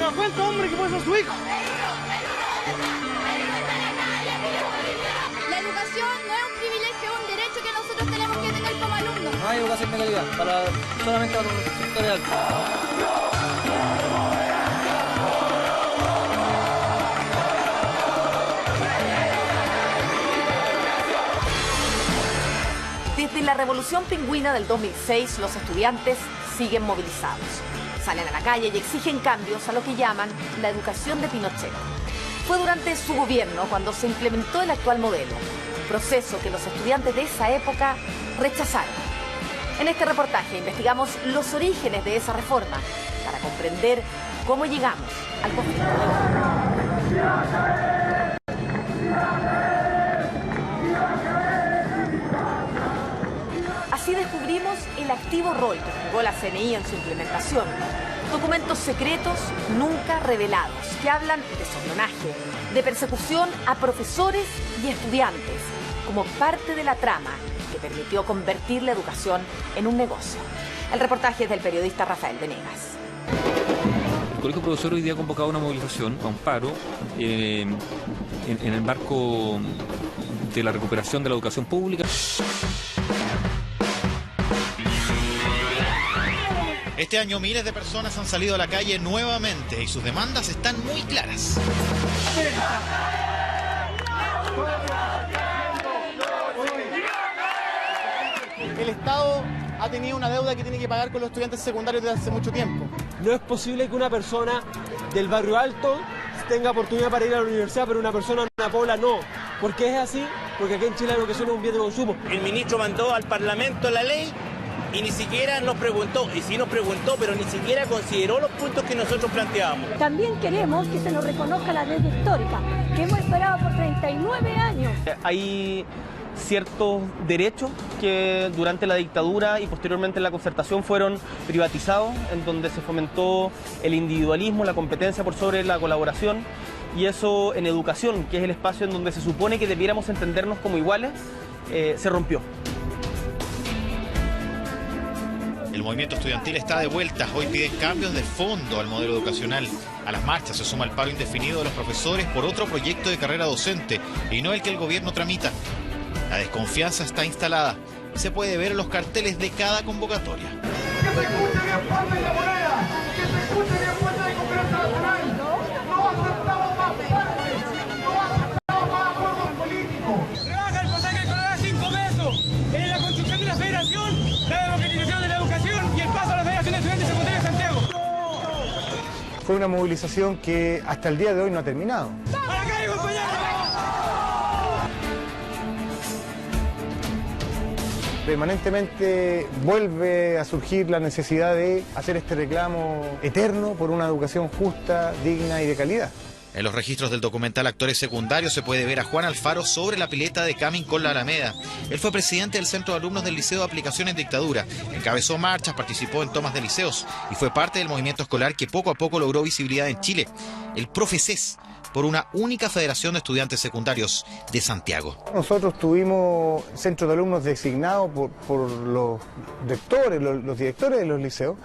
da cuenta, hombre, que puede ser su hijo? La educación no es un privilegio, es un derecho que nosotros tenemos que tener como alumnos. No hay educación de calidad, solamente para los sectores altos. Desde la Revolución Pingüina del 2006, los estudiantes siguen movilizados. Salen a la calle y exigen cambios a lo que llaman la educación de Pinochet. Fue durante su gobierno cuando se implementó el actual modelo, proceso que los estudiantes de esa época rechazaron. En este reportaje investigamos los orígenes de esa reforma para comprender cómo llegamos al conflicto de hoy. Así descubrimos el activo rol que jugó la CNI en su implementación. Documentos secretos nunca revelados que hablan de espionaje, de persecución a profesores y estudiantes, como parte de la trama que permitió convertir la educación en un negocio. El reportaje es del periodista Rafael Venegas. El Colegio Profesor hoy día ha convocado una movilización, a un paro, en el marco de la recuperación de la educación pública. Este año miles de personas han salido a la calle nuevamente y sus demandas están muy claras. El Estado ha tenido una deuda que tiene que pagar con los estudiantes secundarios desde hace mucho tiempo. No es posible que una persona del barrio alto tenga oportunidad para ir a la universidad, pero una persona en una pobla no. ¿Por qué es así? Porque aquí en Chile la educación es un bien de consumo. El ministro mandó al Parlamento la ley y ni siquiera nos preguntó, y sí nos preguntó, pero ni siquiera consideró los puntos que nosotros planteábamos. También queremos que se nos reconozca la ley histórica, que hemos esperado por 39 años. Hay ciertos derechos que durante la dictadura y posteriormente en la concertación fueron privatizados, en donde se fomentó el individualismo, la competencia por sobre la colaboración, y eso en educación, que es el espacio en donde se supone que debiéramos entendernos como iguales, se rompió. El movimiento estudiantil está de vuelta. Hoy piden cambios de fondo al modelo educacional. A las marchas se suma el paro indefinido de los profesores por otro proyecto de carrera docente y no el que el gobierno tramita. La desconfianza está instalada y se puede ver en los carteles de cada convocatoria. ¡Que se escuche bien fuerte en la moneda! ¡Que se escuche bien fuerte en el Congreso Nacional! ¡No aceptamos más partes! ¡No aceptamos más acuerdos políticos! ¡Rebaja el pasaje escolar a 5 pesos! ¡En la construcción de la federación, la democratización de la educación y el paso a la Federación de Estudiantes Secundarios de Santiago! Fue una movilización que hasta el día de hoy no ha terminado. ¡A la calle, compañeros! Permanentemente vuelve a surgir la necesidad de hacer este reclamo eterno por una educación justa, digna y de calidad. En los registros del documental Actores Secundarios se puede ver a Juan Alfaro sobre la pileta de Camin con la Alameda. Él fue presidente del Centro de Alumnos del Liceo de Aplicación en Dictadura, encabezó marchas, participó en tomas de liceos y fue parte del movimiento escolar que poco a poco logró visibilidad en Chile, el Profeces, por una única federación de estudiantes secundarios de Santiago. Nosotros tuvimos centros de alumnos designados por los rectores, los directores de los liceos,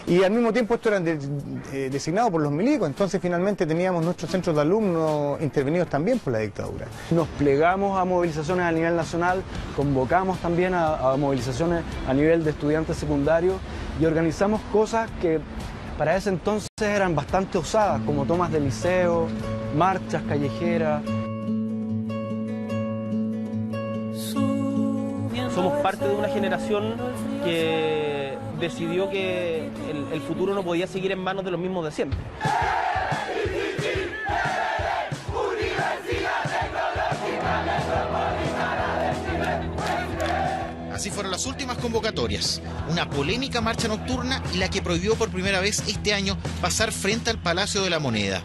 y al mismo tiempo estos eran designados por los milicos, entonces finalmente teníamos nuestros centros de alumnos intervenidos también por la dictadura. Nos plegamos a movilizaciones a nivel nacional, convocamos también a movilizaciones a nivel de estudiantes secundarios y organizamos cosas que para ese entonces eran bastante osadas, como tomas de liceo, marchas callejeras. Somos parte de una generación que decidió que el futuro no podía seguir en manos de los mismos de siempre. Así fueron las últimas convocatorias, una polémica marcha nocturna y la que prohibió por primera vez este año pasar frente al Palacio de la Moneda.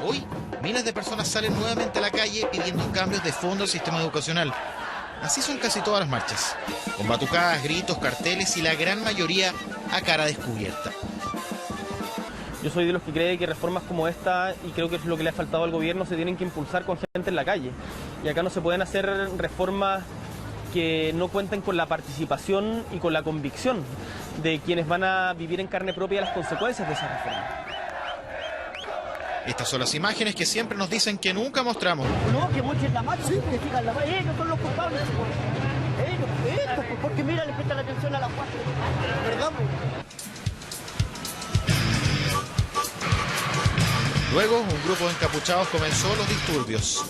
Hoy, miles de personas salen nuevamente a la calle pidiendo cambios de fondo al sistema educacional. Así son casi todas las marchas, con batucadas, gritos, carteles y la gran mayoría a cara descubierta. Yo soy de los que cree que reformas como esta, y creo que es lo que le ha faltado al gobierno, se tienen que impulsar con gente en la calle. Y acá no se pueden hacer reformas que no cuenten con la participación y con la convicción de quienes van a vivir en carne propia las consecuencias de esa reforma. Estas son las imágenes que siempre nos dicen que nunca mostramos. No, que mochen la marcha, que sigan la marcha. Ellos son los culpables. Ellos, porque mira, le prestan atención a la guardia. ¿Verdad? Luego, un grupo de encapuchados comenzó los disturbios.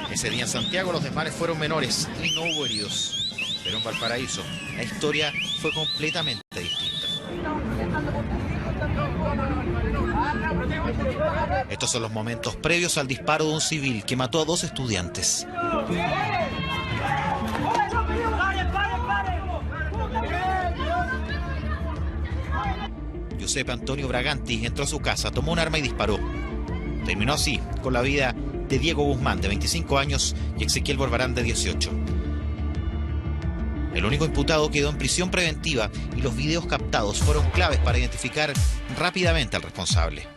Ese día en Santiago los desmanes fueron menores y no hubo heridos. Pero en Valparaíso la historia fue completamente distinta. Estos son los momentos previos al disparo de un civil que mató a 2 estudiantes. Giuseppe Antonio Braganti entró a su casa, tomó un arma y disparó. Terminó así con la vida de Diego Guzmán, de 25 años, y Ezequiel Borbarán, de 18. El único imputado quedó en prisión preventiva y los videos captados fueron claves para identificar rápidamente al responsable.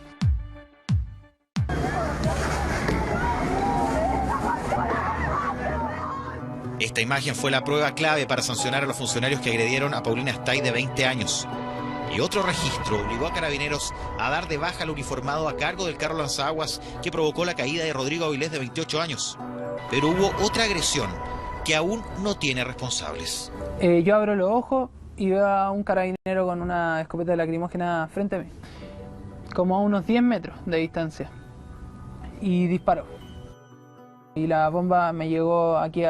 Esta imagen fue la prueba clave para sancionar a los funcionarios que agredieron a Paulina Stay, de 20 años. Y otro registro obligó a Carabineros a dar de baja al uniformado a cargo del carro lanzaguas que provocó la caída de Rodrigo Avilés, de 28 años. Pero hubo otra agresión que aún no tiene responsables. Yo abro los ojos y veo a un carabinero con una escopeta lacrimógena frente a mí, como a unos 10 metros de distancia, y disparó. Y la bomba me llegó aquí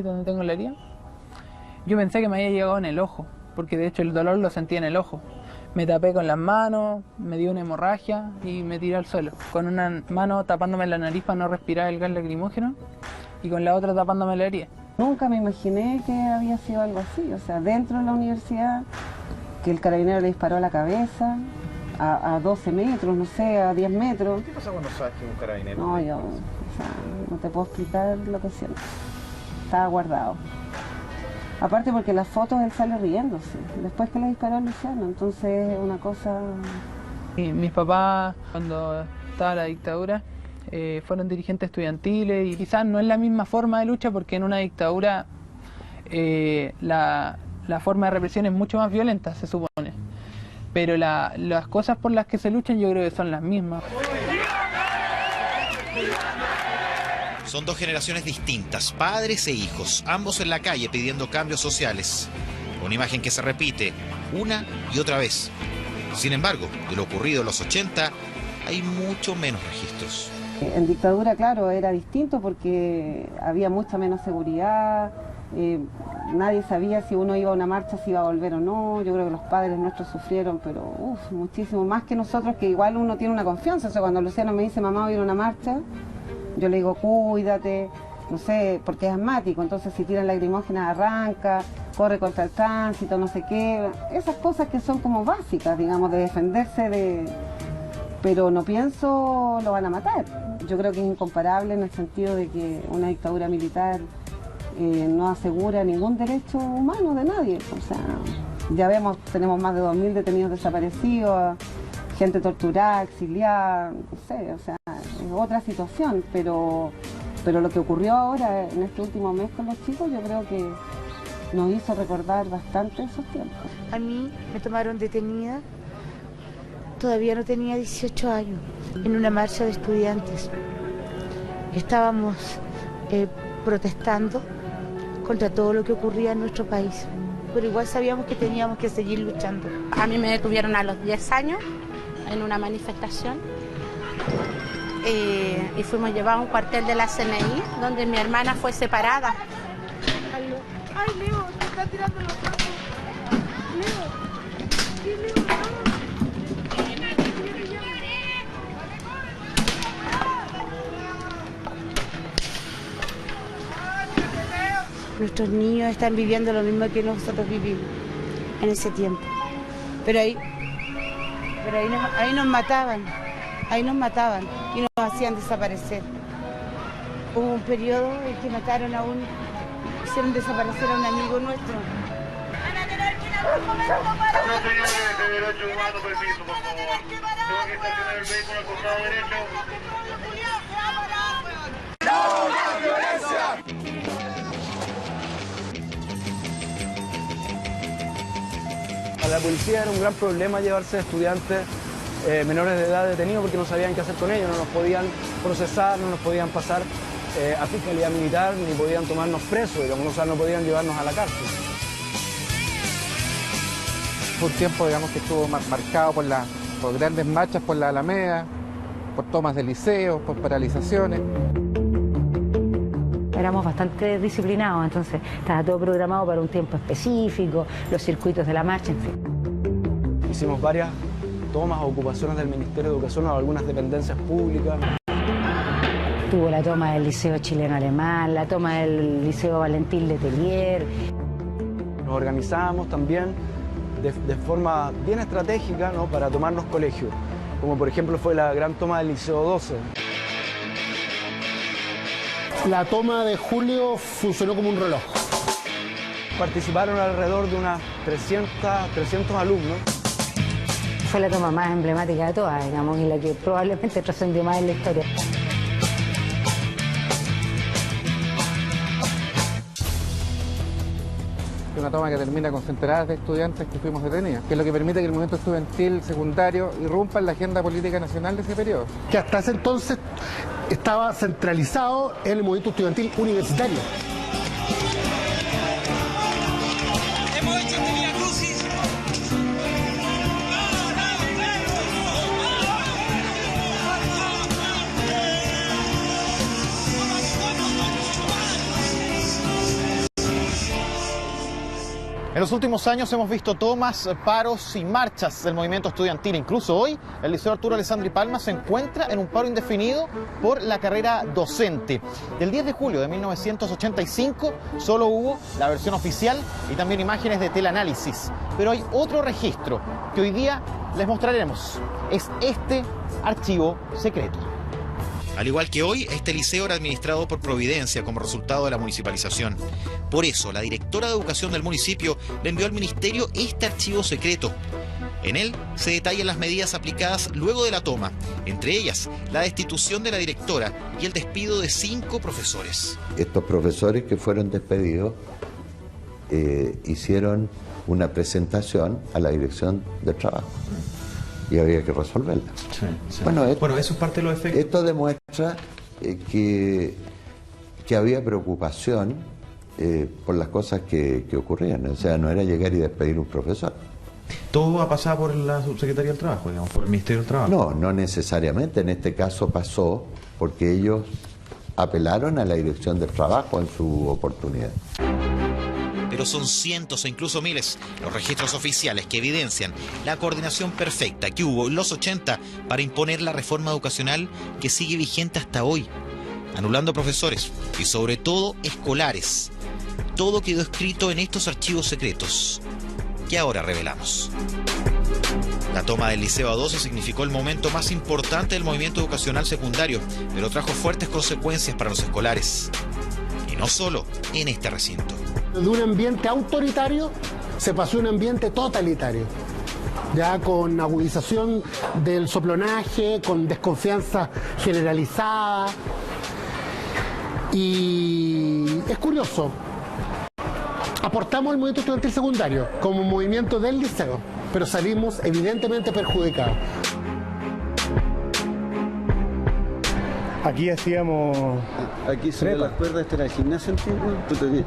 donde tengo la herida. Yo pensé que me había llegado en el ojo, porque de hecho el dolor lo sentí en el ojo. Me tapé con las manos, me dio una hemorragia y me tiré al suelo, con una mano tapándome la nariz para no respirar el gas lacrimógeno y con la otra tapándome la herida. Nunca me imaginé que había sido algo así, o sea, dentro de la universidad, que el carabinero le disparó a la cabeza, a 12 metros, no sé, a 10 metros. ¿Qué pasa cuando sabes que es un carabinero? No, yo, o sea, no te puedo explicar lo que siento. Estaba guardado. Aparte porque en las fotos él sale riéndose, después que le disparó a Luciano, entonces es una cosa... Mis papás, cuando estaba la dictadura, fueron dirigentes estudiantiles y quizás no es la misma forma de lucha porque en una dictadura la forma de represión es mucho más violenta, se supone. Pero las cosas por las que se luchan yo creo que son las mismas. Son 2 generaciones distintas, padres e hijos, ambos en la calle pidiendo cambios sociales. Una imagen que se repite una y otra vez. Sin embargo, de lo ocurrido en los 80 hay mucho menos registros. En dictadura, claro, era distinto porque había mucha menos seguridad, nadie sabía si uno iba a una marcha, si iba a volver o no. Yo creo que los padres nuestros sufrieron, pero muchísimo más que nosotros, que igual uno tiene una confianza. O sea, cuando Luciano me dice, mamá, voy a ir a una marcha, yo le digo, cuídate, no sé, porque es asmático, entonces si tiran lacrimógenas arranca, corre contra el tránsito, no sé qué. Esas cosas que son como básicas, digamos, de defenderse de... Pero no pienso lo van a matar. Yo creo que es incomparable en el sentido de que una dictadura militar no asegura ningún derecho humano de nadie. O sea, ya vemos, tenemos más de 2.000 detenidos desaparecidos, gente torturada, exiliada, no sé, o sea, es otra situación, pero lo que ocurrió ahora en este último mes con los chicos, yo creo que nos hizo recordar bastante esos tiempos. A mí me tomaron detenida, todavía no tenía 18 años, en una marcha de estudiantes. Estábamos protestando contra todo lo que ocurría en nuestro país, pero igual sabíamos que teníamos que seguir luchando. A mí me detuvieron a los 10 años en una manifestación y fuimos llevados a un cuartel de la CNI donde mi hermana fue separada. Ay, Leo, te está tirando los brazos. Leo, Leo, Nuestros niños están viviendo lo mismo que nosotros vivimos en ese tiempo. Pero ahí nos mataban y nos hacían desaparecer. Hubo un periodo en que hicieron desaparecer a un amigo nuestro. No, señores, de derecho humano, permiso, por favor. Tengo que estacionar el vehículo al costado derecho. ¡No más violencia! Para la policía era un gran problema llevarse estudiantes menores de edad detenidos porque no sabían qué hacer con ellos, no nos podían procesar, no nos podían pasar a fiscalía militar, ni podían tomarnos presos, digamos, o sea, no podían llevarnos a la cárcel. Fue un tiempo, digamos, que estuvo marcado por grandes marchas por la Alameda, por tomas de liceos, por paralizaciones. Éramos bastante disciplinados, entonces estaba todo programado para un tiempo específico, los circuitos de la marcha, en fin. Hicimos varias tomas o ocupaciones del Ministerio de Educación o algunas dependencias públicas. Tuvo la toma del Liceo Chileno-Alemán, la toma del Liceo Valentín Letelier. Nos organizábamos también de forma bien estratégica, ¿no?, para tomarnos colegios, como por ejemplo fue la gran toma del Liceo 12. La toma de julio funcionó como un reloj. Participaron alrededor de unas 300 alumnos. Fue la toma más emblemática de todas, digamos, y la que probablemente trascendió más en la historia. Una toma que termina con centenares de estudiantes que fuimos detenidos, que es lo que permite que el movimiento estudiantil secundario irrumpa en la agenda política nacional de ese periodo. Que hasta ese entonces estaba centralizado en el movimiento estudiantil universitario. Hemos hecho este Vía Crucis. En los últimos años hemos visto tomas, paros y marchas del movimiento estudiantil. Incluso hoy el Liceo Arturo Alessandri Palma se encuentra en un paro indefinido por la carrera docente. El 10 de julio de 1985 solo hubo la versión oficial y también imágenes de teleanálisis. Pero hay otro registro que hoy día les mostraremos. Es este archivo secreto. Al igual que hoy, este liceo era administrado por Providencia como resultado de la municipalización. Por eso, la directora de Educación del municipio le envió al ministerio este archivo secreto. En él se detallan las medidas aplicadas luego de la toma, entre ellas la destitución de la directora y el despido de 5 profesores. Estos profesores que fueron despedidos hicieron una presentación a la dirección del trabajo. Y había que resolverla. Sí, sí. Bueno, eso es parte de los efectos. Esto demuestra que había preocupación por las cosas que ocurrían. O sea, no era llegar y despedir un profesor. ¿Todo ha pasado por la Subsecretaría del Trabajo, digamos, por el Ministerio del Trabajo? No, no necesariamente. En este caso pasó porque ellos apelaron a la Dirección del Trabajo en su oportunidad. Pero son cientos e incluso miles los registros oficiales que evidencian la coordinación perfecta que hubo en los 80 para imponer la reforma educacional que sigue vigente hasta hoy, anulando profesores y sobre todo escolares. Todo quedó escrito en estos archivos secretos que ahora revelamos. La toma del Liceo A12 significó el momento más importante del movimiento educacional secundario, pero trajo fuertes consecuencias para los escolares. Y no solo en este recinto. De un ambiente autoritario se pasó a un ambiente totalitario, ya con agudización del soplonaje, con desconfianza generalizada. Y es curioso, aportamos al movimiento estudiantil secundario como movimiento del liceo, pero salimos evidentemente perjudicados. Aquí hacíamos... Aquí sobre las cuerdas, este era el gimnasio antiguo, tú subías...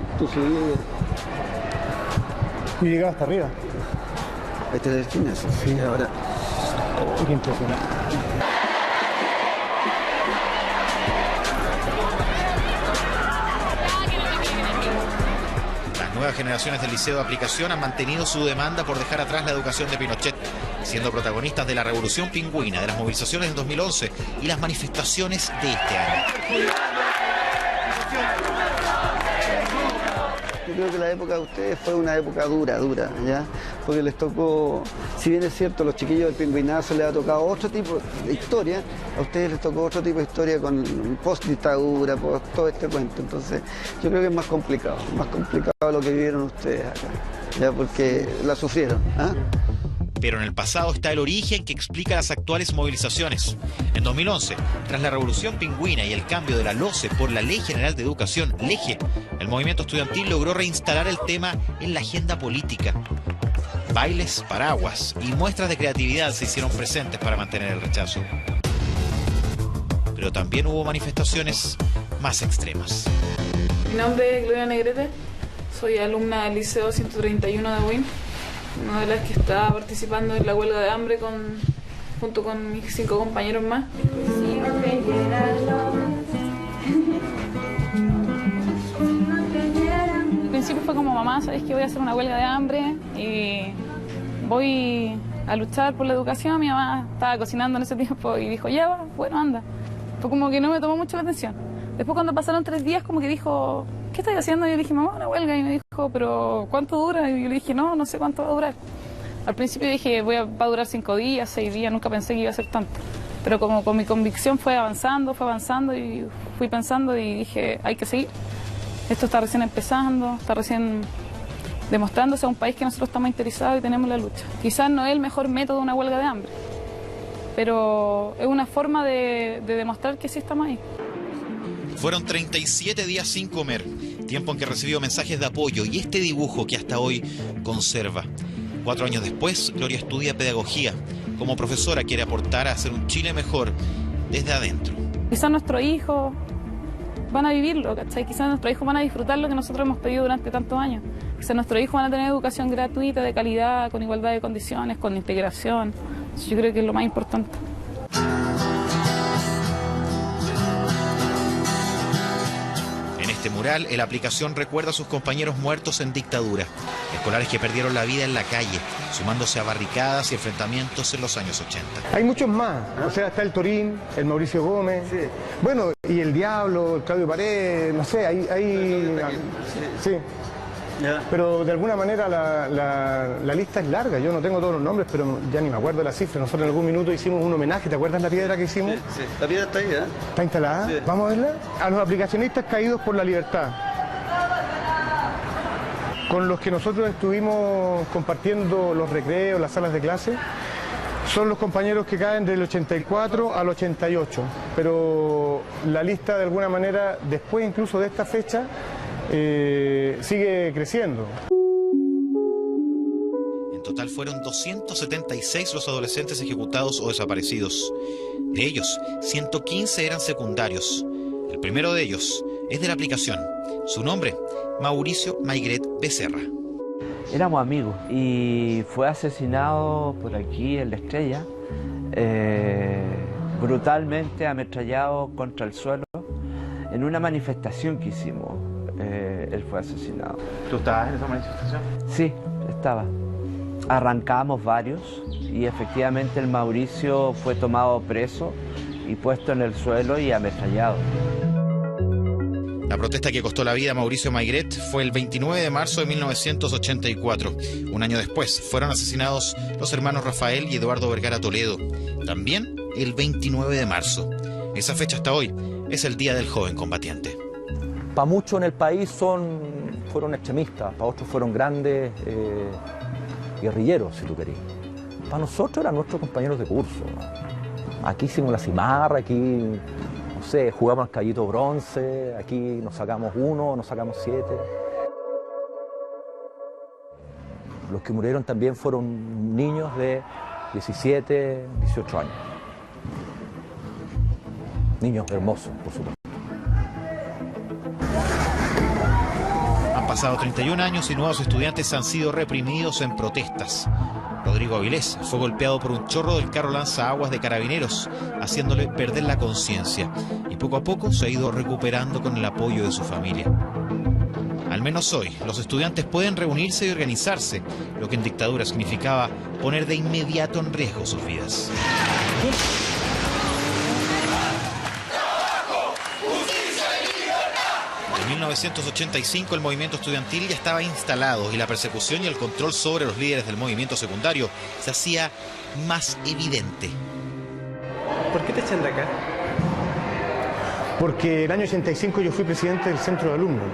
Y llegaba hasta arriba. Este era el gimnasio. Sí. Ahora... Qué impresionante. Las nuevas generaciones del Liceo de Aplicación han mantenido su demanda por dejar atrás la educación de Pinochet, siendo protagonistas de la Revolución Pingüina, de las movilizaciones de 2011 y las manifestaciones de este año. creo que la época de ustedes fue una época dura, ¿ya? Porque les tocó, si bien es cierto, a los chiquillos del Pingüinazo les ha tocado otro tipo de historia, a ustedes les tocó otro tipo de historia con post-dictadura, post todo este cuento. Entonces, yo creo que es más complicado lo que vivieron ustedes acá, ya, porque la sufrieron, ¿ah? Pero en el pasado está el origen que explica las actuales movilizaciones. En 2011, tras la Revolución Pingüina y el cambio de la LOCE por la Ley General de Educación, LEGE, el movimiento estudiantil logró reinstalar el tema en la agenda política. Bailes, paraguas y muestras de creatividad se hicieron presentes para mantener el rechazo. Pero también hubo manifestaciones más extremas. Mi nombre es Gloria Negrete, soy alumna del Liceo 131 de Buin, una de las que está participando en la huelga de hambre junto con mis 5 compañeros más. Al principio fue como, mamá, ¿sabes que voy a hacer una huelga de hambre? Y voy a luchar por la educación. Mi mamá estaba cocinando en ese tiempo y dijo, ya, bueno, anda. Fue como que no me tomó mucho la atención. Después cuando pasaron 3 días como que dijo, ¿qué estás haciendo? Y yo le dije, mamá, una huelga. Y me dijo, ¿pero cuánto dura? Y yo le dije, no sé cuánto va a durar. Al principio dije, va a durar 5 días, 6 días, nunca pensé que iba a ser tanto. Pero como con mi convicción fue avanzando y fui pensando y dije, hay que seguir. Esto está recién empezando, está recién demostrándose a un país que nosotros estamos interesados y tenemos la lucha. Quizás no es el mejor método de una huelga de hambre, pero es una forma de demostrar que sí estamos ahí. Fueron 37 días sin comer, tiempo en que recibió mensajes de apoyo y este dibujo que hasta hoy conserva. 4 años después, Gloria estudia pedagogía. Como profesora quiere aportar a hacer un Chile mejor desde adentro. Quizás nuestros hijos van a vivirlo, ¿cachai? Quizás nuestros hijos van a disfrutar lo que nosotros hemos pedido durante tantos años. Quizás nuestros hijos van a tener educación gratuita, de calidad, con igualdad de condiciones, con integración. Yo creo que es lo más importante. En este mural, la aplicación recuerda a sus compañeros muertos en dictadura, escolares que perdieron la vida en la calle, sumándose a barricadas y enfrentamientos en los años 80. Hay muchos más, o sea, está el Torín, el Mauricio Gómez, sí. Bueno, y el Diablo, el Claudio Paredes, no sé, sí. Yeah. Pero de alguna manera la lista es larga, yo no tengo todos los nombres, pero ya ni me acuerdo de la cifra. Nosotros en algún minuto hicimos un homenaje, ¿te acuerdas la piedra que hicimos? Sí, la piedra está ahí, ¿eh? ¿Está instalada? Sí. ¿Vamos a verla? A los aplicacionistas caídos por la libertad, con los que nosotros estuvimos compartiendo los recreos, las salas de clase, son los compañeros que caen del 84 al 88, pero la lista de alguna manera, después incluso de esta fecha, sigue creciendo. En total fueron 276 los adolescentes ejecutados o desaparecidos. De ellos, 115 eran secundarios. El primero de ellos es de la aplicación. Su nombre, Mauricio Maigret Becerra. Éramos amigos y fue asesinado por aquí en La Estrella, brutalmente ametrallado contra el suelo en una manifestación que hicimos. Él fue asesinado. ¿Tú estabas en esa manifestación? Sí, estaba. Arrancamos varios y efectivamente el Mauricio fue tomado preso y puesto en el suelo y ametrallado. La protesta que costó la vida a Mauricio Maigret fue el 29 de marzo de 1984. Un año después fueron asesinados los hermanos Rafael y Eduardo Vergara Toledo. También el 29 de marzo. Esa fecha hasta hoy es el Día del Joven Combatiente. Para muchos en el país fueron extremistas, para otros fueron grandes guerrilleros, si tú querías. Para nosotros eran nuestros compañeros de curso. Aquí hicimos la cimarra, aquí, no sé, jugamos al caballito bronce, aquí nos sacamos 1, nos sacamos 7. Los que murieron también fueron niños de 17, 18 años. Niños hermosos, por supuesto. Han pasado 31 años y nuevos estudiantes han sido reprimidos en protestas. Rodrigo Avilés fue golpeado por un chorro del carro lanzaaguas de carabineros, haciéndole perder la conciencia. Y poco a poco se ha ido recuperando con el apoyo de su familia. Al menos hoy, los estudiantes pueden reunirse y organizarse, lo que en dictadura significaba poner de inmediato en riesgo sus vidas. En 1985 el movimiento estudiantil ya estaba instalado y la persecución y el control sobre los líderes del movimiento secundario se hacía más evidente. ¿Por qué te echan de acá? Porque el año 85 yo fui presidente del centro de alumnos.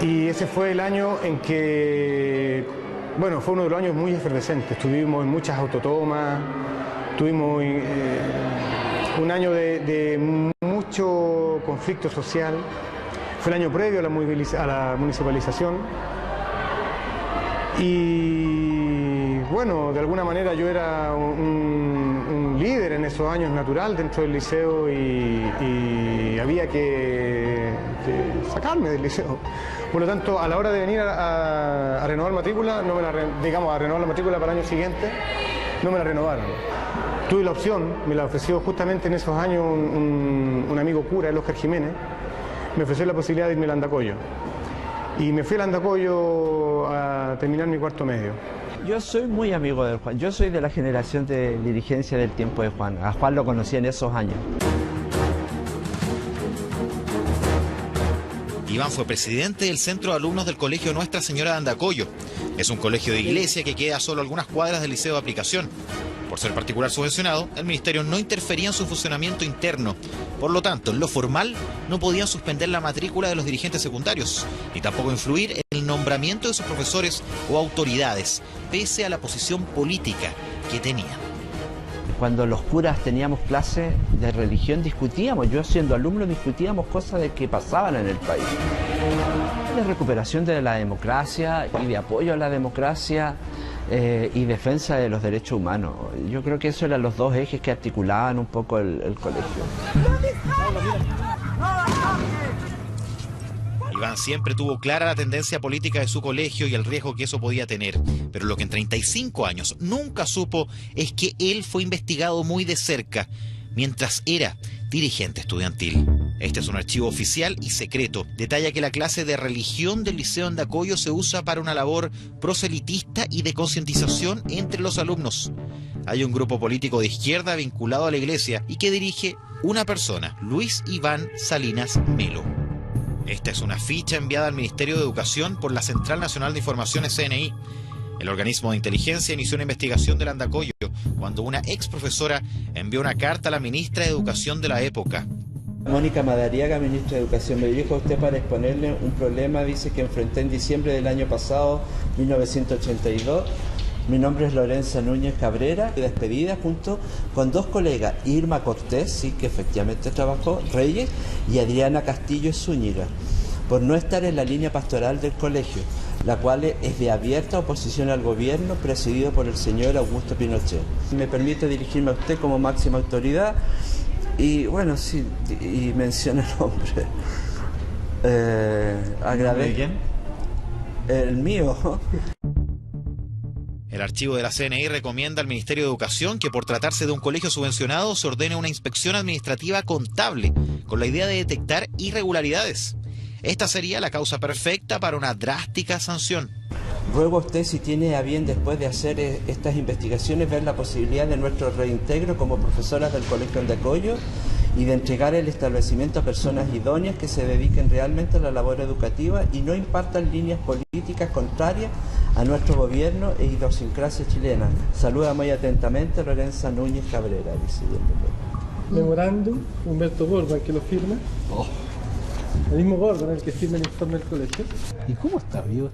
Y ese fue el año en que, bueno, fue uno de los años muy efervescentes. Estuvimos en muchas autotomas, tuvimos un año de mucho conflicto social. Fue el año previo a la municipalización. Y bueno, de alguna manera yo era un líder en esos años natural dentro del liceo y había que sacarme del liceo. Por lo tanto, a la hora de venir a renovar matrícula, a renovar la matrícula para el año siguiente, no me la renovaron. Tuve la opción, me la ofreció justamente en esos años un amigo cura, el Oscar Jiménez, me ofreció la posibilidad de irme al Andacollo. Y me fui al Andacollo a terminar mi cuarto medio. Yo soy muy amigo de Juan, yo soy de la generación de dirigencia del tiempo de Juan. A Juan lo conocí en esos años. Iván fue presidente del centro de alumnos del colegio Nuestra Señora de Andacollo. Es un colegio de iglesia que queda a solo algunas cuadras del liceo de aplicación. Por ser particular subvencionado, el ministerio no interfería en su funcionamiento interno. Por lo tanto, en lo formal, no podían suspender la matrícula de los dirigentes secundarios, ni tampoco influir en el nombramiento de sus profesores o autoridades, pese a la posición política que tenían. Cuando los curas teníamos clases de religión discutíamos, yo siendo alumno discutíamos cosas de que pasaban en el país. De recuperación de la democracia y de apoyo a la democracia y defensa de los derechos humanos. Yo creo que esos eran los dos ejes que articulaban un poco el colegio. Iván siempre tuvo clara la tendencia política de su colegio y el riesgo que eso podía tener, pero lo que en 35 años nunca supo es que él fue investigado muy de cerca mientras era dirigente estudiantil. Este es un archivo oficial y secreto. Detalla que la clase de religión del Liceo Andacollo se usa para una labor proselitista y de concientización entre los alumnos. Hay un grupo político de izquierda vinculado a la iglesia y que dirige una persona, Luis Iván Salinas Melo. Esta es una ficha enviada al Ministerio de Educación por la Central Nacional de Informaciones CNI. El organismo de inteligencia inició una investigación del Andacollo cuando una ex profesora envió una carta a la ministra de Educación de la época. Mónica Madariaga, ministra de Educación, me dirijo a usted para exponerle un problema, dice, que enfrenté en diciembre del año pasado, 1982. Mi nombre es Lorenza Núñez Cabrera, despedida junto con dos colegas, Irma Cortés, sí, que efectivamente trabajó, Reyes, y Adriana Castillo Zúñiga, por no estar en la línea pastoral del colegio, la cual es de abierta oposición al gobierno presidido por el señor Augusto Pinochet. Me permite dirigirme a usted como máxima autoridad y, bueno, sí, y menciona el nombre. Agradezco. ¿Quién? El mío. El archivo de la CNI recomienda al Ministerio de Educación que por tratarse de un colegio subvencionado se ordene una inspección administrativa contable con la idea de detectar irregularidades. Esta sería la causa perfecta para una drástica sanción. Ruego a usted, si tiene a bien después de hacer estas investigaciones, ver la posibilidad de nuestro reintegro como profesoras del Colegio Andacollo y de entregar el establecimiento a personas idóneas que se dediquen realmente a la labor educativa y no impartan líneas políticas contrarias a nuestro gobierno e idiosincrasia chilena. Saluda muy atentamente Lorenza Núñez Cabrera, dice. Memorándum, Humberto Borba, que lo firma. Oh. El mismo Gordon, el que firma el informe del colegio. ¿Y cómo está vivo?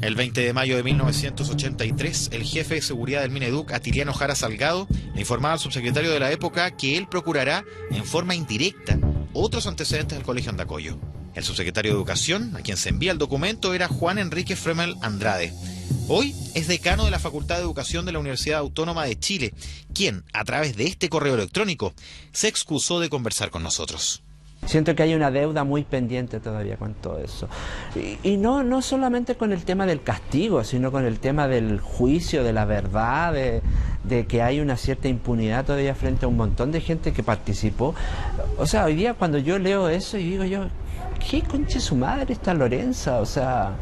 El 20 de mayo de 1983, el jefe de seguridad del Mineduc, Atiliano Jara Salgado, le informaba al subsecretario de la época que él procurará en forma indirecta otros antecedentes del colegio Andacollo. El subsecretario de Educación, a quien se envía el documento, era Juan Enrique Fremel Andrade. Hoy es decano de la Facultad de Educación de la Universidad Autónoma de Chile, quien, a través de este correo electrónico, se excusó de conversar con nosotros. Siento que hay una deuda muy pendiente todavía con todo eso. Y no solamente con el tema del castigo, sino con el tema del juicio, de la verdad, de que hay una cierta impunidad todavía frente a un montón de gente que participó. O sea, hoy día cuando yo leo eso y digo yo, ¿qué concha su madre esta Lorenza? O sea,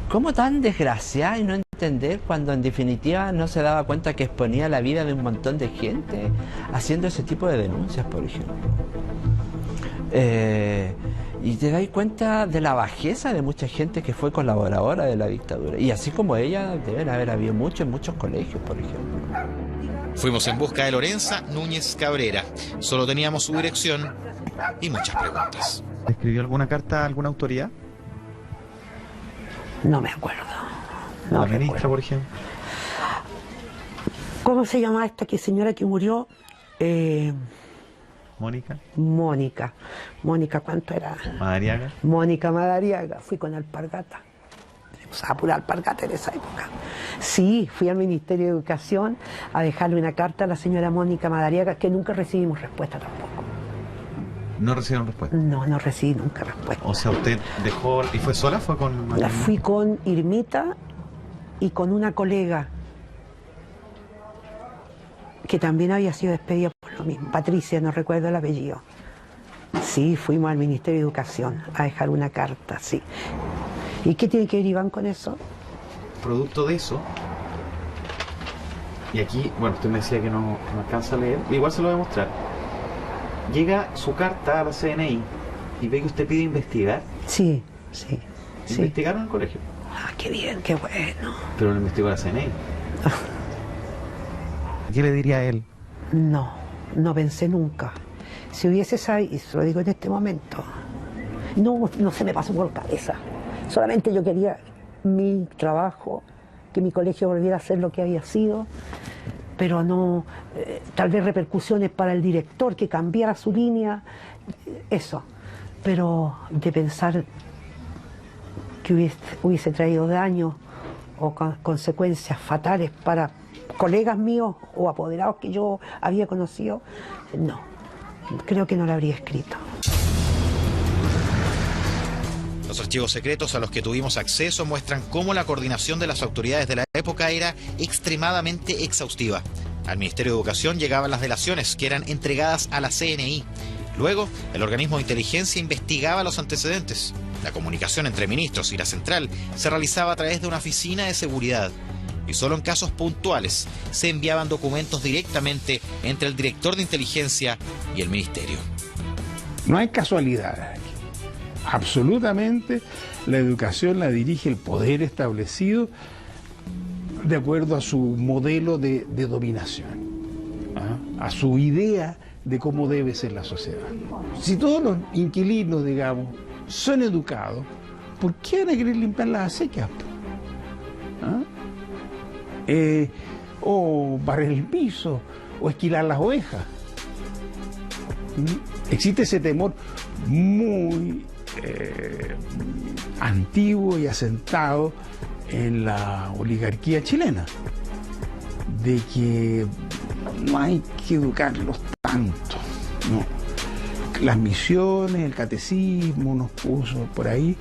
¿cómo tan desgraciada y no entender cuando en definitiva no se daba cuenta que exponía la vida de un montón de gente haciendo ese tipo de denuncias, por ejemplo. Y te das cuenta de la bajeza de mucha gente que fue colaboradora de la dictadura. Y así como ella, deben haber habido muchos en muchos colegios, por ejemplo. Fuimos en busca de Lorenza Núñez Cabrera. Solo teníamos su dirección y muchas preguntas. ¿Escribió alguna carta a alguna autoridad? No me acuerdo. No la ministra, por ejemplo. ¿Cómo se llama esta señora que murió? Mónica. Mónica, ¿cuánto era? Madariaga. Mónica Madariaga. Fui con alpargata. Usaba pura alpargata en esa época. Sí, fui al Ministerio de Educación a dejarle una carta a la señora Mónica Madariaga, que nunca recibimos respuesta tampoco. ¿No recibieron respuesta? No recibí nunca respuesta. O sea, usted dejó... ¿Y fue sola? ¿Fue con...? La fui con Irmita y con una colega que también había sido despedida por lo mismo. Patricia, no recuerdo el apellido. Sí, fuimos al Ministerio de Educación a dejar una carta, sí. ¿Y qué tiene que ver Iván con eso? Producto de eso. Y aquí, bueno, usted me decía que no alcanza a leer. Igual se lo voy a mostrar. Llega su carta a la CNI y ve que usted pide investigar. Sí. ¿Investigaron en el colegio? Ah, qué bien, qué bueno. Pero lo investigó la CNI. ¿Qué le diría a él? No pensé nunca. Si hubiese sabido, y se lo digo en este momento, no se me pasó por cabeza. Solamente yo quería mi trabajo, que mi colegio volviera a ser lo que había sido, pero no, tal vez repercusiones para el director, que cambiara su línea, eso. Pero de pensar que hubiese traído daño o consecuencias fatales para colegas míos o apoderados que yo había conocido, no, creo que no lo habría escrito. Los archivos secretos a los que tuvimos acceso muestran cómo la coordinación de las autoridades de la época era extremadamente exhaustiva. Al Ministerio de Educación llegaban las delaciones, que eran entregadas a la CNI. Luego, el organismo de inteligencia investigaba los antecedentes. La comunicación entre ministros y la central se realizaba a través de una oficina de seguridad. Y solo en casos puntuales se enviaban documentos directamente entre el director de inteligencia y el ministerio. No hay casualidades aquí. Absolutamente la educación la dirige el poder establecido de acuerdo a su modelo de dominación, a su idea de cómo debe ser la sociedad. Si todos los inquilinos, digamos, son educados, ¿por qué van a querer limpiar las acequias? O barrer el piso, o esquilar las ovejas. Existe ese temor muy antiguo y asentado en la oligarquía chilena, de que no hay que educarlos tanto, ¿no? Las misiones, el catecismo nos puso por ahí,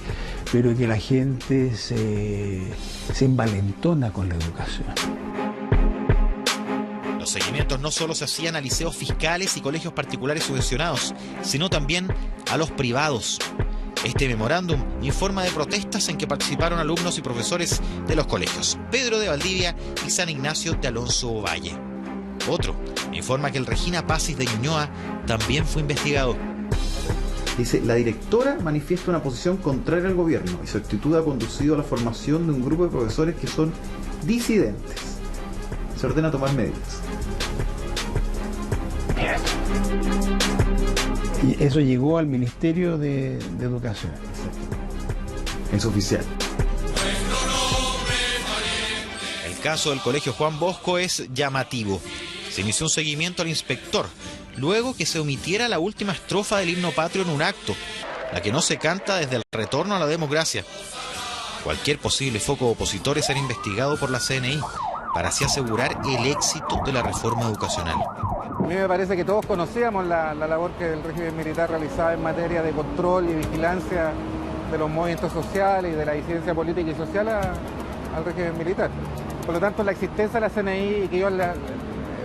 pero que la gente se envalentona con la educación. Los seguimientos no solo se hacían a liceos fiscales y colegios particulares subvencionados, sino también a los privados. Este memorándum informa de protestas en que participaron alumnos y profesores de los colegios Pedro de Valdivia y San Ignacio de Alonso Valle. Otro informa que el Regina Pacis de Ñuñoa también fue investigado. Dice, la directora manifiesta una posición contraria al gobierno y su actitud ha conducido a la formación de un grupo de profesores que son disidentes. Se ordena tomar medidas. Y eso llegó al Ministerio de Educación. Es oficial. El caso del Colegio Juan Bosco es llamativo. Se inició un seguimiento al inspector, luego que se omitiera la última estrofa del himno patrio en un acto, la que no se canta desde el retorno a la democracia. Cualquier posible foco opositor es ser investigado por la CNI, para así asegurar el éxito de la reforma educacional. A mí me parece que todos conocíamos la labor que el régimen militar realizaba en materia de control y vigilancia de los movimientos sociales y de la disidencia política y social al régimen militar. Por lo tanto, la existencia de la CNI y que ellos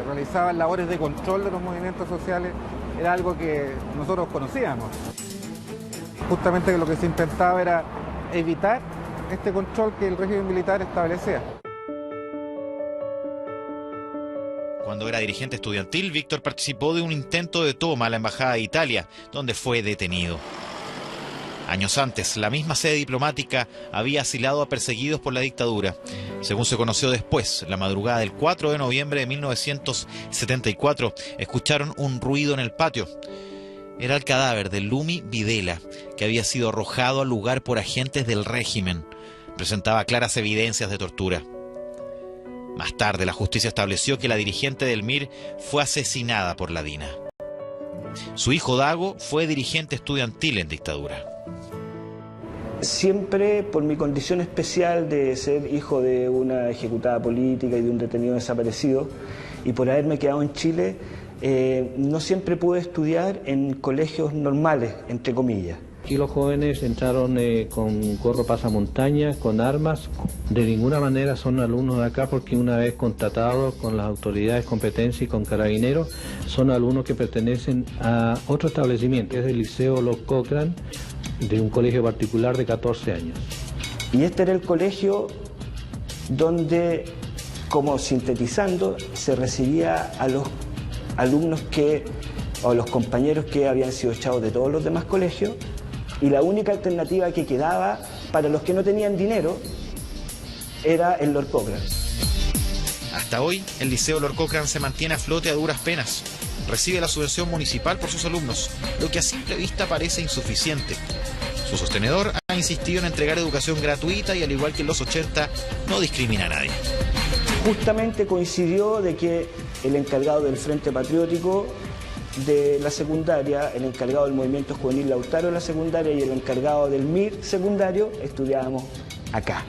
realizaban labores de control de los movimientos sociales era algo que nosotros conocíamos. Justamente lo que se intentaba era evitar este control que el régimen militar establecía. Cuando era dirigente estudiantil, Víctor participó de un intento de toma a la Embajada de Italia, donde fue detenido. Años antes, la misma sede diplomática había asilado a perseguidos por la dictadura. Según se conoció después, la madrugada del 4 de noviembre de 1974, escucharon un ruido en el patio. Era el cadáver de Lumi Videla, que había sido arrojado al lugar por agentes del régimen. Presentaba claras evidencias de tortura. Más tarde, la justicia estableció que la dirigente del MIR fue asesinada por la DINA. Su hijo Dago fue dirigente estudiantil en dictadura. Siempre por mi condición especial de ser hijo de una ejecutada política y de un detenido desaparecido, y por haberme quedado en Chile, no siempre pude estudiar en colegios normales, entre comillas. Aquí los jóvenes entraron con gorro pasamontañas, con armas. De ninguna manera son alumnos de acá, porque una vez contratados con las autoridades competentes y con carabineros, son alumnos que pertenecen a otro establecimiento, es el Liceo Los Cochrane, de un colegio particular de 14 años. Y este era el colegio donde, como sintetizando, se recibía a los alumnos o los compañeros que habían sido echados de todos los demás colegios, y la única alternativa que quedaba para los que no tenían dinero era el Lord Cochrane. Hasta hoy, el Liceo Lord Cochrane se mantiene a flote a duras penas. Recibe la subvención municipal por sus alumnos, lo que a simple vista parece insuficiente. Su sostenedor ha insistido en entregar educación gratuita y, al igual que en los 80, no discrimina a nadie. Justamente coincidió de que el encargado del Frente Patriótico de la secundaria, el encargado del Movimiento Juvenil Lautaro de la secundaria y el encargado del MIR secundario estudiábamos acá,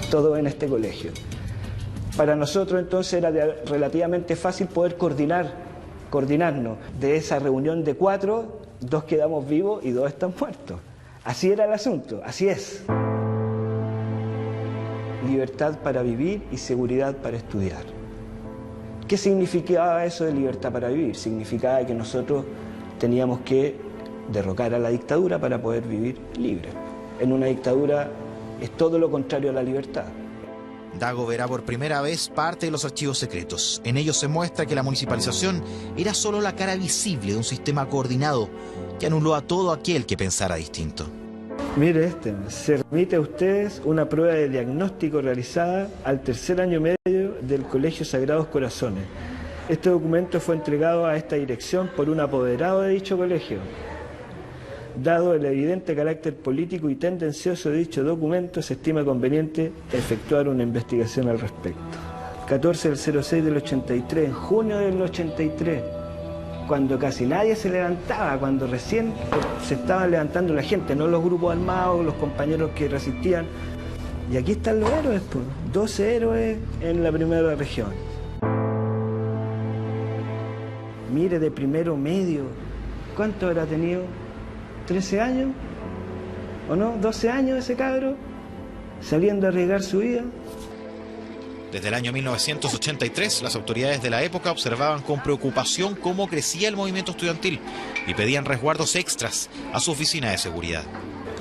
todo en este colegio. Para nosotros entonces era relativamente fácil poder coordinarnos. De esa reunión de 4, 2 quedamos vivos y 2 están muertos. Así era el asunto, así es. Libertad para vivir y seguridad para estudiar. ¿Qué significaba eso de libertad para vivir? Significaba que nosotros teníamos que derrocar a la dictadura para poder vivir libre. En una dictadura es todo lo contrario a la libertad. Dago verá por primera vez parte de los archivos secretos. En ellos se muestra que la municipalización era solo la cara visible de un sistema coordinado que anuló a todo aquel que pensara distinto. Mire se remite a ustedes una prueba de diagnóstico realizada al tercer año medio del Colegio Sagrados Corazones. Este documento fue entregado a esta dirección por un apoderado de dicho colegio. Dado el evidente carácter político y tendencioso de dicho documento, se estima conveniente efectuar una investigación al respecto. 14 del 06 del 83, en junio del 83, cuando casi nadie se levantaba, cuando recién se estaba levantando la gente, no los grupos armados, los compañeros que resistían. Y aquí están los héroes, pues, 12 héroes en la primera región. Mire, de primero medio, ¿cuánto habrá tenido? ¿13 años? ¿O no? ¿12 años ese cabro? Saliendo a arriesgar su vida. Desde el año 1983, las autoridades de la época observaban con preocupación cómo crecía el movimiento estudiantil y pedían resguardos extras a su oficina de seguridad.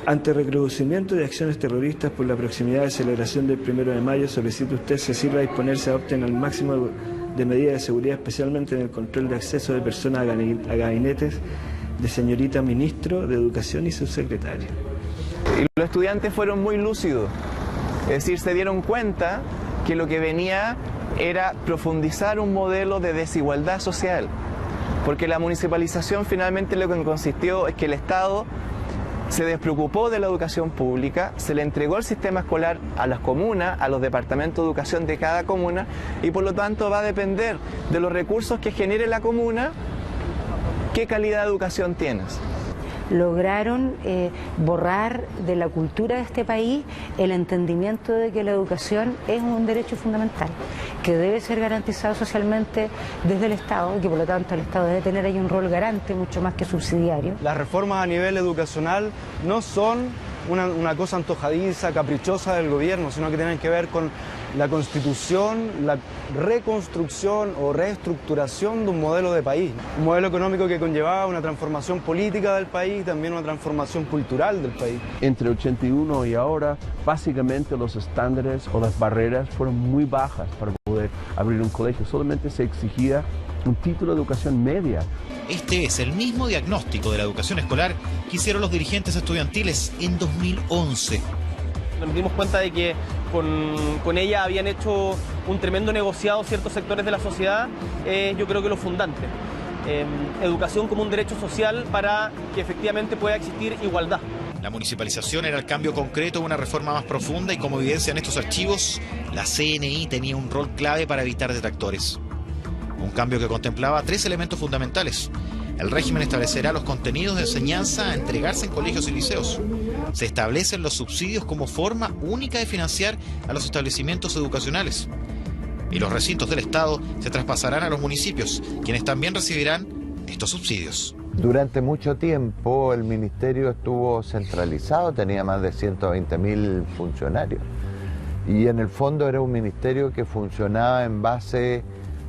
Ante recrudecimiento de acciones terroristas por la proximidad de celebración del 1 de mayo, solicita usted se sirva a disponerse a adopten al máximo de medidas de seguridad, especialmente en el control de acceso de personas a gabinetes de señorita ministro de Educación y subsecretario. Y los estudiantes fueron muy lúcidos, es decir, se dieron cuenta que lo que venía era profundizar un modelo de desigualdad social, porque la municipalización finalmente lo que consistió es que el Estado se despreocupó de la educación pública, se le entregó el sistema escolar a las comunas, a los departamentos de educación de cada comuna, y por lo tanto va a depender de los recursos que genere la comuna, qué calidad de educación tienes. Lograron borrar de la cultura de este país el entendimiento de que la educación es un derecho fundamental, que debe ser garantizado socialmente desde el Estado y que por lo tanto el Estado debe tener ahí un rol garante mucho más que subsidiario. Las reformas a nivel educacional no son una cosa antojadiza, caprichosa del gobierno, sino que tienen que ver con la constitución, la reconstrucción o reestructuración de un modelo de país. Un modelo económico que conllevaba una transformación política del país y también una transformación cultural del país. Entre 81 y ahora, básicamente los estándares o las barreras fueron muy bajas para poder abrir un colegio. Solamente se exigía un título de educación media. Este es el mismo diagnóstico de la educación escolar que hicieron los dirigentes estudiantiles en 2011. Nos dimos cuenta de que con ella habían hecho un tremendo negociado ciertos sectores de la sociedad, yo creo que lo fundante. Educación como un derecho social para que efectivamente pueda existir igualdad. La municipalización era el cambio concreto de una reforma más profunda y, como evidencian estos archivos, la CNI tenía un rol clave para evitar detractores. Un cambio que contemplaba 3 elementos fundamentales. El régimen establecerá los contenidos de enseñanza a entregarse en colegios y liceos. Se establecen los subsidios como forma única de financiar a los establecimientos educacionales. Y los recintos del Estado se traspasarán a los municipios, quienes también recibirán estos subsidios. Durante mucho tiempo el ministerio estuvo centralizado, tenía más de 120.000 funcionarios. Y en el fondo era un ministerio que funcionaba en base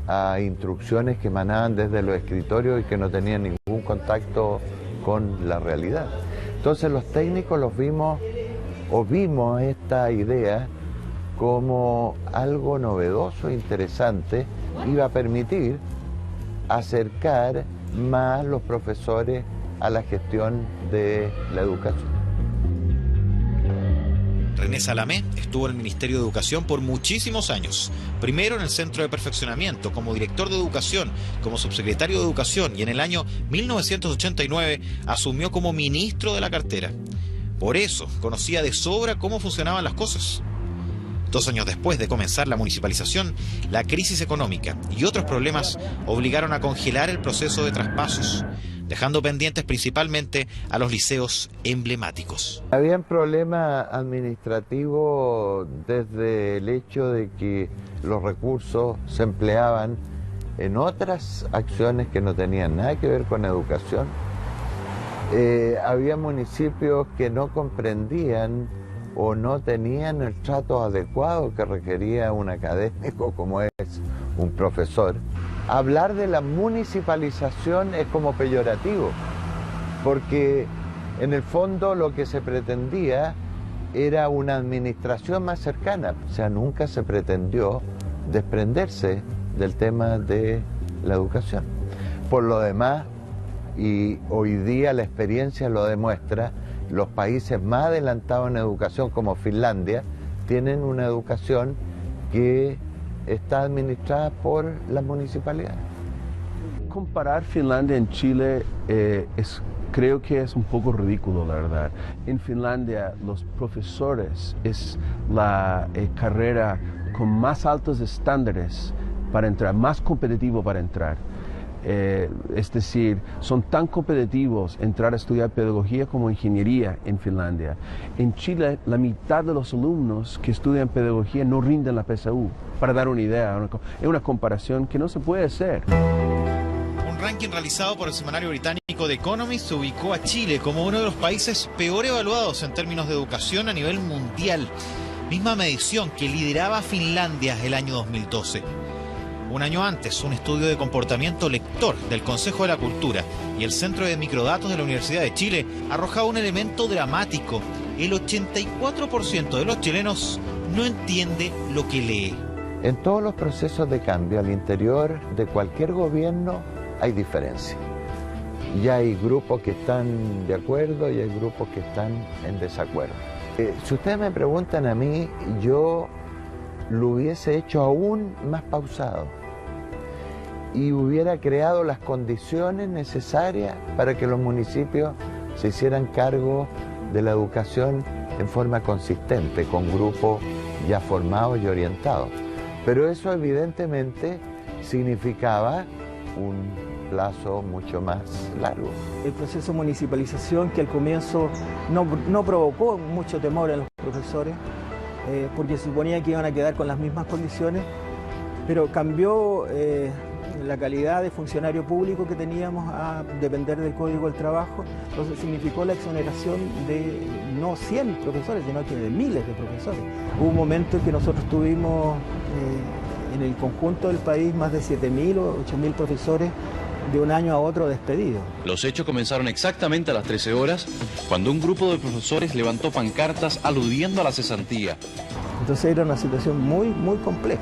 a instrucciones que emanaban desde los escritorios y que no tenían ningún contacto con la realidad. Entonces los técnicos vimos esta idea como algo novedoso, interesante, iba a permitir acercar más los profesores a la gestión de la educación. René Salamé estuvo en el Ministerio de Educación por muchísimos años. Primero en el Centro de Perfeccionamiento, como director de Educación, como subsecretario de Educación, y en el año 1989 asumió como ministro de la cartera. Por eso conocía de sobra cómo funcionaban las cosas. 2 años después de comenzar la municipalización, la crisis económica y otros problemas obligaron a congelar el proceso de traspasos, dejando pendientes principalmente a los liceos emblemáticos. Había un problema administrativo desde el hecho de que los recursos se empleaban en otras acciones que no tenían nada que ver con educación. Había municipios que no comprendían o no tenían el trato adecuado que requería un académico como es un profesor. Hablar de la municipalización es como peyorativo, porque en el fondo lo que se pretendía era una administración más cercana. O sea, nunca se pretendió desprenderse del tema de la educación. Por lo demás, y hoy día la experiencia lo demuestra, los países más adelantados en educación, como Finlandia, tienen una educación que está administrada por las municipalidades. Comparar Finlandia en Chile creo que es un poco ridículo, la verdad. En Finlandia los profesores es la carrera con más altos estándares para entrar, más competitivo para entrar. Es decir, son tan competitivos entrar a estudiar pedagogía como ingeniería en Finlandia. En Chile, la mitad de los alumnos que estudian pedagogía no rinden la PSU. Para dar una idea, es una comparación que no se puede hacer. Un ranking realizado por el semanario británico The Economist ubicó a Chile como uno de los países peor evaluados en términos de educación a nivel mundial. Misma medición que lideraba Finlandia el año 2012. Un año antes, un estudio de comportamiento lector del Consejo de la Cultura y el Centro de Microdatos de la Universidad de Chile arrojaba un elemento dramático. El 84% de los chilenos no entiende lo que lee. En todos los procesos de cambio al interior de cualquier gobierno hay diferencia. Y hay grupos que están de acuerdo y hay grupos que están en desacuerdo. Si ustedes me preguntan a mí, yo lo hubiese hecho aún más pausado y hubiera creado las condiciones necesarias para que los municipios se hicieran cargo de la educación en forma consistente, con grupos ya formados y orientados. Pero eso evidentemente significaba un plazo mucho más largo. El proceso de municipalización, que al comienzo no provocó mucho temor en los profesores, porque se suponía que iban a quedar con las mismas condiciones, pero cambió la calidad de funcionario público que teníamos a depender del Código del Trabajo. Entonces significó la exoneración de no 100 profesores, sino que de miles de profesores. Hubo un momento en que nosotros tuvimos en el conjunto del país más de 7.000 o 8.000 profesores de un año a otro despedidos. Los hechos comenzaron exactamente a las 13 horas, cuando un grupo de profesores levantó pancartas aludiendo a la cesantía. Entonces era una situación muy, muy compleja.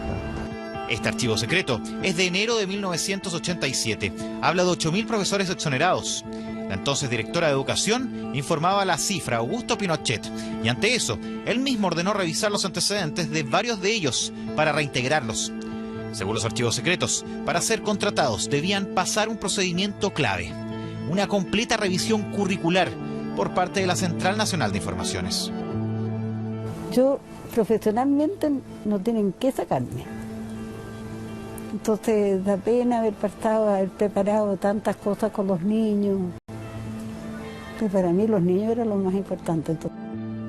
Este archivo secreto es de enero de 1987. Habla de 8.000 profesores exonerados. La entonces directora de Educación informaba la cifra a Augusto Pinochet, y ante eso, él mismo ordenó revisar los antecedentes de varios de ellos para reintegrarlos. Según los archivos secretos, para ser contratados debían pasar un procedimiento clave: una completa revisión curricular por parte de la Central Nacional de Informaciones. Yo profesionalmente no tienen que sacarme. Entonces da pena haber preparado tantas cosas con los niños. Que para mí los niños eran lo más importante.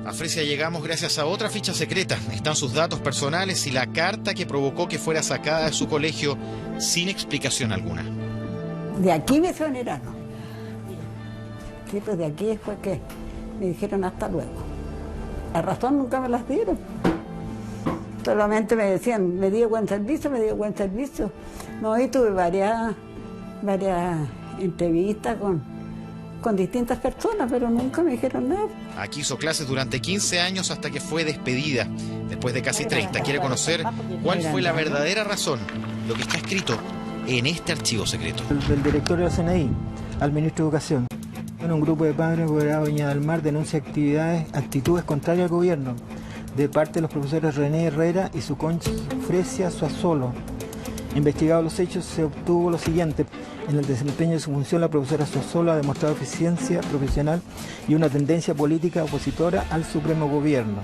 A Fresia llegamos gracias a otra ficha secreta. Están sus datos personales y la carta que provocó que fuera sacada de su colegio sin explicación alguna. De aquí me exoneraron. Sí, pues de aquí fue que me dijeron hasta luego. La razón nunca me las dieron. Solamente me decían, me dio buen servicio, me dio buen servicio. No, y tuve varias entrevistas con distintas personas, pero nunca me dijeron nada. Aquí hizo clases durante 15 años hasta que fue despedida. Después de casi 30, quiere conocer cuál fue la verdadera razón, lo que está escrito en este archivo secreto. Del directorio de la CNI al ministro de Educación. Un grupo de padres de Gobernador Viña del Mar denuncia actitudes contrarias al gobierno de parte de los profesores René Herrera y su concha Fresia Suazolo. Investigados los hechos, se obtuvo lo siguiente: en el desempeño de su función, la profesora Suazolo ha demostrado eficiencia profesional y una tendencia política opositora al Supremo Gobierno.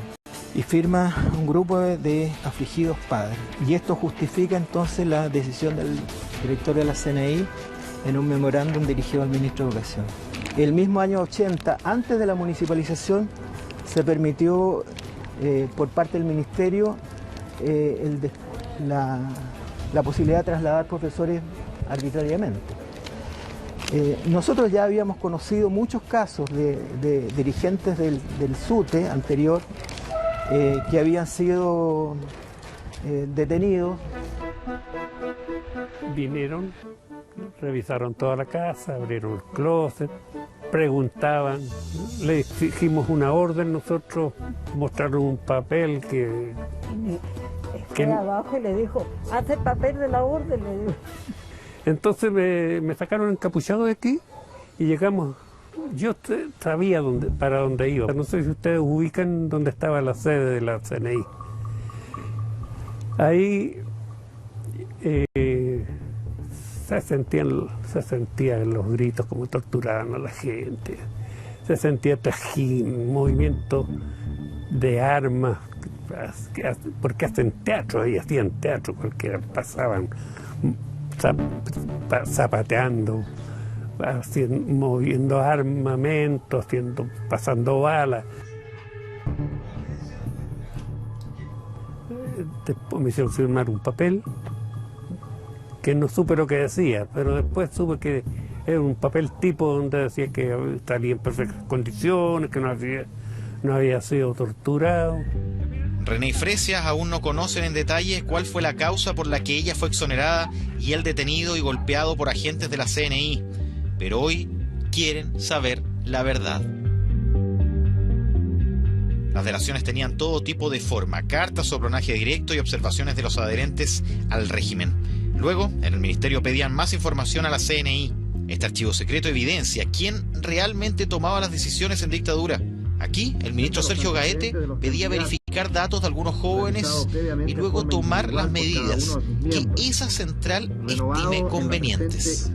Y firma un grupo de afligidos padres. Y esto justifica entonces la decisión del directorio de la CNI en un memorándum dirigido al ministro de Educación. El mismo año 80, antes de la municipalización, se permitió por parte del ministerio la posibilidad de trasladar profesores arbitrariamente. Nosotros ya habíamos conocido muchos casos de dirigentes del SUTE anterior que habían sido detenidos. Vinieron, revisaron toda la casa, abrieron el closet, preguntaban, le exigimos una orden, nosotros mostraron un papel que fue abajo y le dijo, haz el papel de la orden, le dijo. Entonces me sacaron encapuchado de aquí y llegamos. Yo sabía para dónde iba. No sé si ustedes ubican dónde estaba la sede de la CNI. Ahí se sentían los gritos, como torturaban a la gente. Se sentía trajín, movimiento de armas, porque hacen teatro, ahí hacían teatro, cualquiera pasaban zapateando, moviendo armamento, pasando balas. Después me hicieron firmar un papel que no supe lo que decía, pero después supe que era un papel tipo donde decía que estaría en perfectas condiciones, que no había sido torturado. René y Fresia aún no conocen en detalle cuál fue la causa por la que ella fue exonerada y él detenido y golpeado por agentes de la CNI, pero hoy quieren saber la verdad. Las delaciones tenían todo tipo de forma: cartas, sobornaje directo y observaciones de los adherentes al régimen. Luego, en el ministerio pedían más información a la CNI. Este archivo secreto evidencia quién realmente tomaba las decisiones en dictadura. Aquí, el ministro Sergio Gaete pedía verificar datos de algunos jóvenes y luego tomar las medidas que esa central estime convenientes.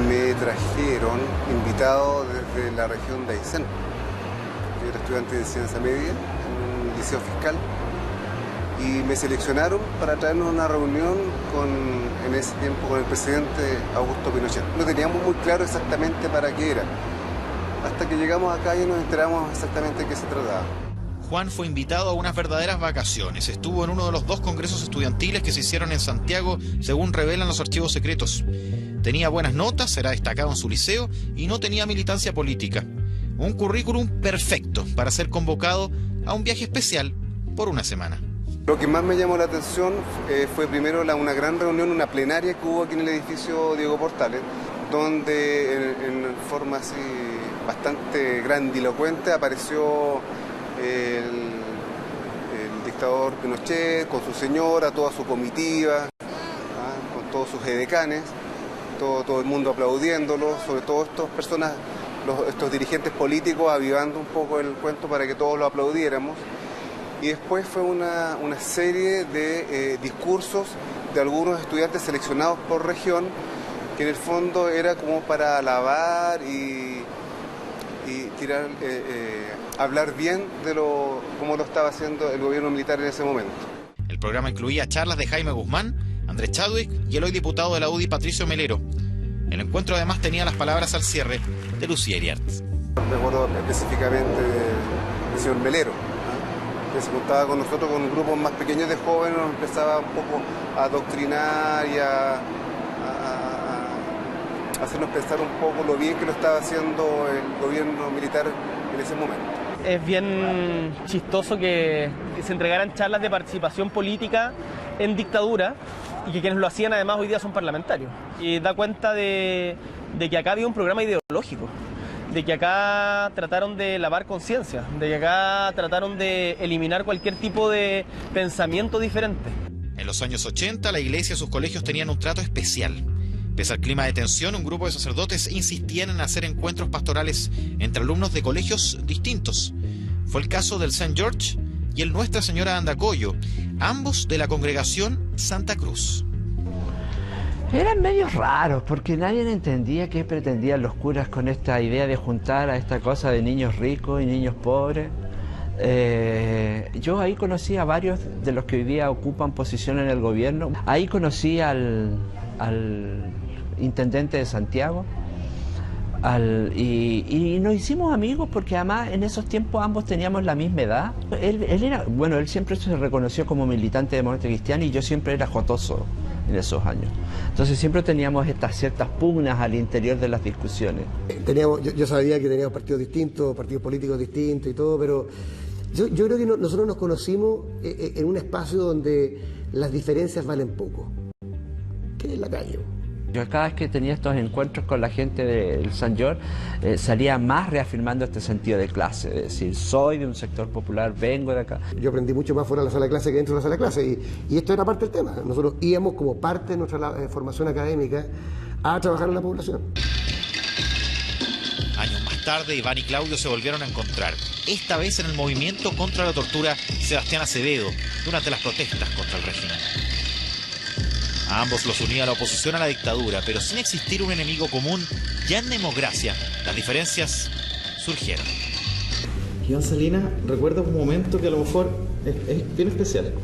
Me trajeron invitado desde la región de Aysén. Yo era estudiante de ciencia media en un liceo fiscal y me seleccionaron para traernos a una reunión en ese tiempo con el presidente Augusto Pinochet. No teníamos muy claro exactamente para qué era. Hasta que llegamos acá y nos enteramos exactamente de qué se trataba. Juan fue invitado a unas verdaderas vacaciones. Estuvo en uno de los 2 congresos estudiantiles que se hicieron en Santiago, según revelan los archivos secretos. Tenía buenas notas, era destacado en su liceo y no tenía militancia política. Un currículum perfecto para ser convocado a un viaje especial por una semana. Lo que más me llamó la atención fue primero una gran reunión, una plenaria que hubo aquí en el edificio Diego Portales, donde en forma así bastante grandilocuente apareció el dictador Pinochet con su señora, toda su comitiva, con todos sus edecanes, todo el mundo aplaudiéndolo, sobre todo estos dirigentes políticos avivando un poco el cuento para que todos lo aplaudiéramos. Y después fue una serie de discursos de algunos estudiantes seleccionados por región, que en el fondo era como para alabar y tirar, hablar bien de cómo lo estaba haciendo el gobierno militar en ese momento. El programa incluía charlas de Jaime Guzmán, Andrés Chadwick y el hoy diputado de la UDI, Patricio Melero. El encuentro además tenía las palabras al cierre de Lucía Iriart. Me acuerdo específicamente del señor Melero, que se juntaba con nosotros, con grupos más pequeños de jóvenes, nos empezaba un poco a adoctrinar y a hacernos pensar un poco lo bien que lo estaba haciendo el gobierno militar en ese momento. Es bien chistoso que se entregaran charlas de participación política en dictadura y que quienes lo hacían además hoy día son parlamentarios. Y da cuenta de que acá había un programa ideológico, de que acá trataron de lavar conciencia, de que acá trataron de eliminar cualquier tipo de pensamiento diferente. En los años 80, la iglesia y sus colegios tenían un trato especial. Pese al clima de tensión, un grupo de sacerdotes insistían en hacer encuentros pastorales entre alumnos de colegios distintos. Fue el caso del St. George y el Nuestra Señora de Andacollo, ambos de la congregación Santa Cruz. Eran medios raros, porque nadie entendía qué pretendían los curas con esta idea de juntar a esta cosa de niños ricos y niños pobres. Yo ahí conocí a varios de los que hoy día ocupan posición en el gobierno. Ahí conocí al intendente de Santiago y nos hicimos amigos porque además en esos tiempos ambos teníamos la misma edad. Él siempre se reconoció como militante demócrata cristiano y yo siempre era jotoso en esos años. Entonces siempre teníamos estas ciertas pugnas al interior de las discusiones. Yo sabía que teníamos partidos distintos, partidos políticos distintos y todo, pero yo creo que nosotros nos conocimos en un espacio donde las diferencias valen poco, que es la calle. Yo cada vez que tenía estos encuentros con la gente del St. George salía más reafirmando este sentido de clase, es decir, soy de un sector popular, vengo de acá. Yo aprendí mucho más fuera de la sala de clase que dentro de la sala de clase y esto era parte del tema. Nosotros íbamos como parte de nuestra formación académica a trabajar en la población. Años más tarde, Iván y Claudio se volvieron a encontrar, esta vez en el movimiento contra la tortura Sebastián Acevedo, durante las protestas contra el régimen. A ambos los unía la oposición a la dictadura, pero sin existir un enemigo común, ya en democracia, las diferencias surgieron. Iván Salinas recuerda un momento que a lo mejor es bien especial.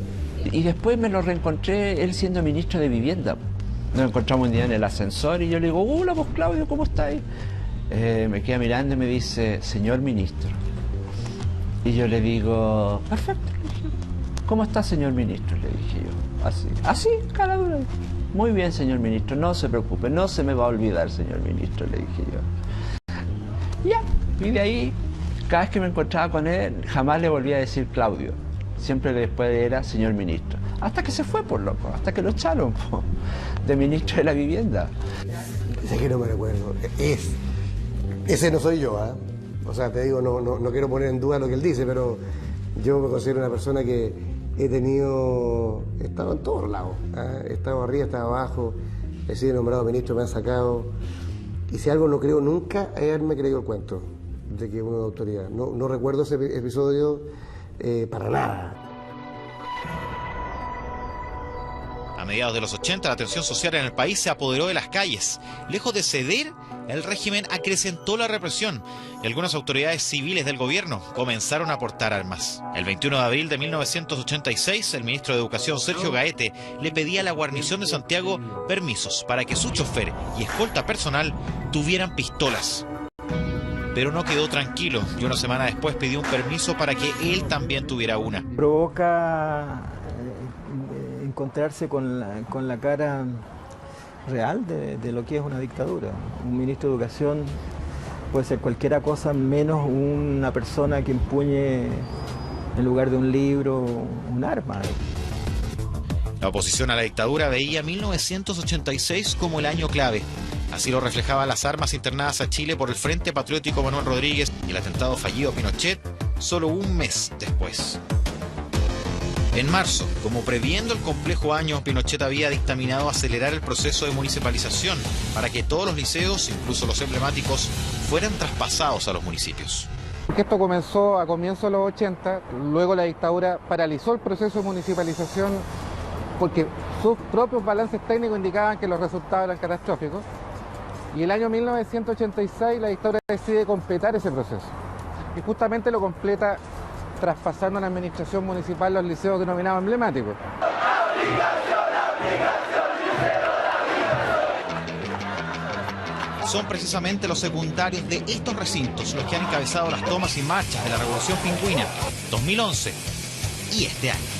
Y después me lo reencontré él siendo ministro de Vivienda. Nos encontramos un día en el ascensor y yo le digo, hola, vos Claudio, ¿cómo estáis? Me queda mirando y me dice, señor ministro. Y yo le digo, perfecto. ¿Cómo está, señor ministro? Le dije yo. Así, cara dura. Muy bien, señor ministro, no se preocupe, no se me va a olvidar, señor ministro, le dije yo. Ya, y de ahí, cada vez que me encontraba con él, jamás le volví a decir Claudio. Siempre después era señor ministro. Hasta que se fue, por loco, hasta que lo echaron de ministro de la Vivienda. Sé que no me recuerdo. Ese no soy yo, ¿eh? O sea, te digo, no quiero poner en duda lo que él dice, pero yo me considero una persona que he estado en todos lados, ¿eh? He estado arriba, he estado abajo, he sido nombrado ministro, me han sacado. Y si algo no creo nunca es haberme creído el cuento de que uno de autoridad. No recuerdo ese episodio para nada. A mediados de los 80, la tensión social en el país se apoderó de las calles. Lejos de ceder, el régimen acrecentó la represión y algunas autoridades civiles del gobierno comenzaron a portar armas. El 21 de abril de 1986, el ministro de Educación, Sergio Gaete, le pedía a la guarnición de Santiago permisos para que su chofer y escolta personal tuvieran pistolas. pero no quedó tranquilo y una semana después pidió un permiso para que él también tuviera una. Provoca encontrarse con la cara real de lo que es una dictadura. Un ministro de Educación puede ser cualquier cosa menos una persona que empuñe en lugar de un libro un arma. La oposición a la dictadura veía 1986 como el año clave. Así lo reflejaban las armas internadas a Chile por el Frente Patriótico Manuel Rodríguez y el atentado fallido a Pinochet solo un mes después. En marzo, como previendo el complejo año, Pinochet había dictaminado acelerar el proceso de municipalización para que todos los liceos, incluso los emblemáticos, fueran traspasados a los municipios. Porque esto comenzó a comienzos de los 80, luego la dictadura paralizó el proceso de municipalización porque sus propios balances técnicos indicaban que los resultados eran catastróficos. Y el año 1986 la dictadura decide completar ese proceso. Y justamente lo completa traspasando a la administración municipal los liceos denominados emblemáticos. Son precisamente los secundarios de estos recintos los que han encabezado las tomas y marchas de la Revolución Pingüina 2011 y este año.